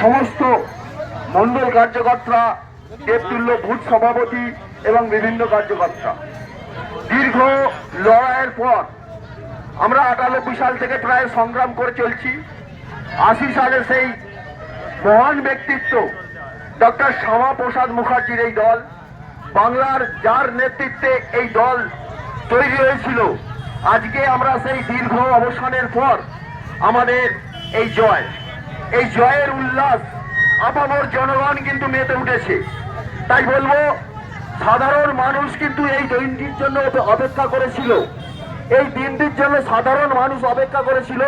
সমস্ত মন্ডল কার্যকর্তা, দেবতুল্য বুথ সভাপতি এবং বিভিন্ন কার্যকর্তা, দীর্ঘ লড়াইয়ের পর আমরা 98 সাল থেকে প্রায় সংগ্রাম করে চলছি। 80 সালে সেই মহান ব্যক্তিত্ব ডক্টর শ্যামাপ্রসাদ মুখার্জির এই দল, বাংলার যার নেতৃত্বে এই দল তৈরি হয়েছিল, আজকে আমরা সেই দীর্ঘ অবসানের পর আমাদের এই জয়ের উল্লাস আপামর জনগণ কিন্তু মেতে উঠেছে। তাই বলবো, সাধারণ মানুষ কিন্তু এই দিনটির জন্য অপেক্ষা করেছিল, এই দিনটির জন্য সাধারণ মানুষ অপেক্ষা করেছিল।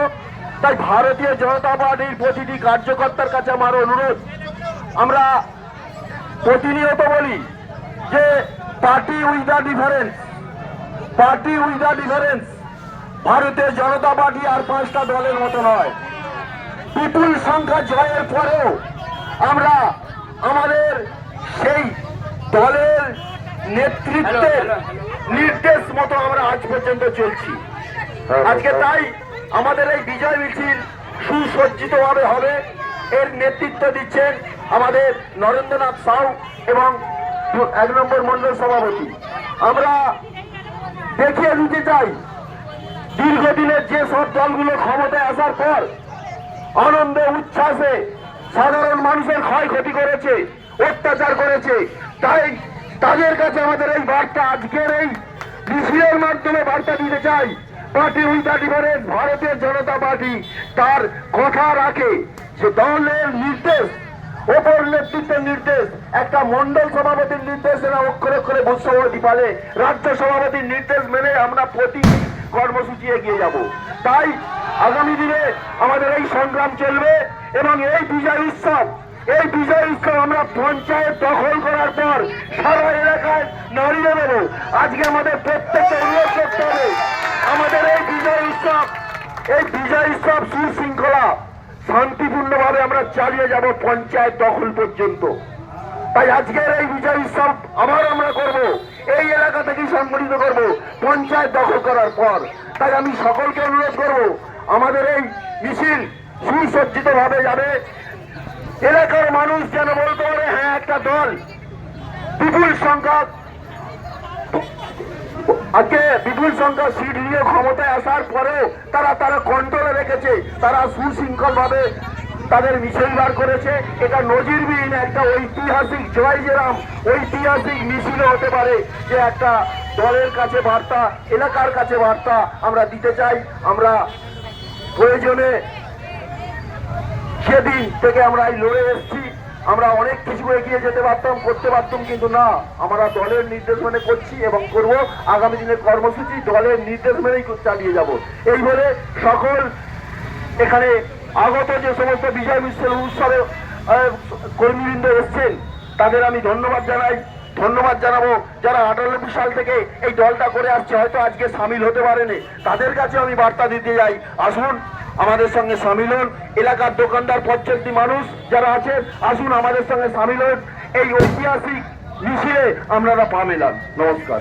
তাই ভারতীয় জনতা পার্টির প্রতিটি কার্যকর্তার কাছে আমার অনুরোধ, আমরা প্রতিনিয়ত বলি যে party with the difference, party with the difference. ভারতীয় জনতা পার্টি আর 5টা দলের মতো নয়। বিপুল সংখ্যা জয়ের পরেও আমরা আমাদের সেই দলের নেতৃত্বের নির্দেশ মতো আমরা আজ পর্যন্ত চলছি। আজকে তাই আমাদের এই বিজয় মিছিল সুসজ্জিতভাবে হবে। এর নেতৃত্ব দিচ্ছেন আমাদের নরেন্দ্রনাথ সাউ এবং 1 নম্বর মন্ডল সভাপতি। আমরা দেখিয়ে দিতে চাই, দীর্ঘদিনের যে সব দলগুলো ক্ষমতায় আসার পর আনন্দে উচ্ছ্বাসে সাধারণ মানুষের ক্ষয়ক্ষতি করেছে, অত্যাচার করেছে, তাই তাদের কাছে আমাদের এই বার্তা, আজকের এই মিছিলের মাধ্যমে বার্তা দিতে চাই। পার্টি উইথ দ্য ডিফারেন্স, ভারতীয় জনতা পার্টি তার কথা রাখে। যে দলের নির্দেশ, ওপর নেতৃত্বের নির্দেশ, একটা মন্ডল সভাপতির নির্দেশ না অক্ষরে অক্ষরে বুথ সভাপতি পালে, রাজ্য সভাপতির নির্দেশ মেনে আমরা প্রতিটি কর্মসূচি এগিয়ে যাব। তাই আগামী দিনে আমাদের এই সংগ্রাম চলবে এবং এই বিজয় উৎসব আমরা পঞ্চায়েত দখল করার পর সারা এলাকায় নাড়িয়ে দেব। আজকে আমাদের প্রত্যেকটা অনুরোধ করতে হবে, আমাদের এই বিজয় উৎসব সুশৃঙ্খলা শান্তিপূর্ণভাবে আমরা চালিয়ে যাব পঞ্চায়েত দখল পর্যন্ত। তাই আজকের এই বিজয় উৎসব আবার আমরা করব, এই এলাকা থেকেই সংগঠিত করব পঞ্চায়েত দখল করার পর। তাই আমি সকলকে অনুরোধ করব, আমাদের এই মিছিল সুসজ্জিত ভাবে যাবে। এলাকার মানুষ যেন বলতে পারে, হ্যাঁ, একটা দল বিপুল সংখ্যক সিট নিয়ে ক্ষমতায় আসার পরেও তারা কন্ট্রোলে রেখেছে, তারা সুশৃঙ্খল ভাবে তাদের মিছিল বার করেছে। এটা নজিরবিহীন একটা ঐতিহাসিক জয়, যেরাম ঐতিহাসিক মিছিল হতে পারে, যে একটা দলের কাছে বার্তা, এলাকার কাছে বার্তা আমরা দিতে চাই। আমরা প্রয়োজনে সেদিন থেকে আমরা এই লড়ে এসেছি, আমরা অনেক কিছু এগিয়ে যেতে পারতাম, করতে পারতাম, কিন্তু না, আমরা দলের নির্দেশ মেনে করছি এবং করব। আগামী দিনের কর্মসূচি দলের নির্দেশ মেনেই চালিয়ে যাব। এই বলে সকল এখানে আগত যে সমস্ত বিজয় উৎসবে কর্মীবৃন্দ এসছেন, তাদের আমি ধন্যবাদ জানাবো। যারা 98 সাল থেকে এই দলটা করে আসছে, হয়তো আজকে সামিল হতে পারেনি, তাদের কাছে আমি বার্তা দিতে যাই, আসুন আমাদের সঙ্গে সামিল হন। এলাকার দোকানদার, পথচলতি মানুষ যারা আছেন, আসুন আমাদের সঙ্গে সামিল হন। এই ঐতিহাসিক মিছিলে আপনারা পা মেলান। নমস্কার।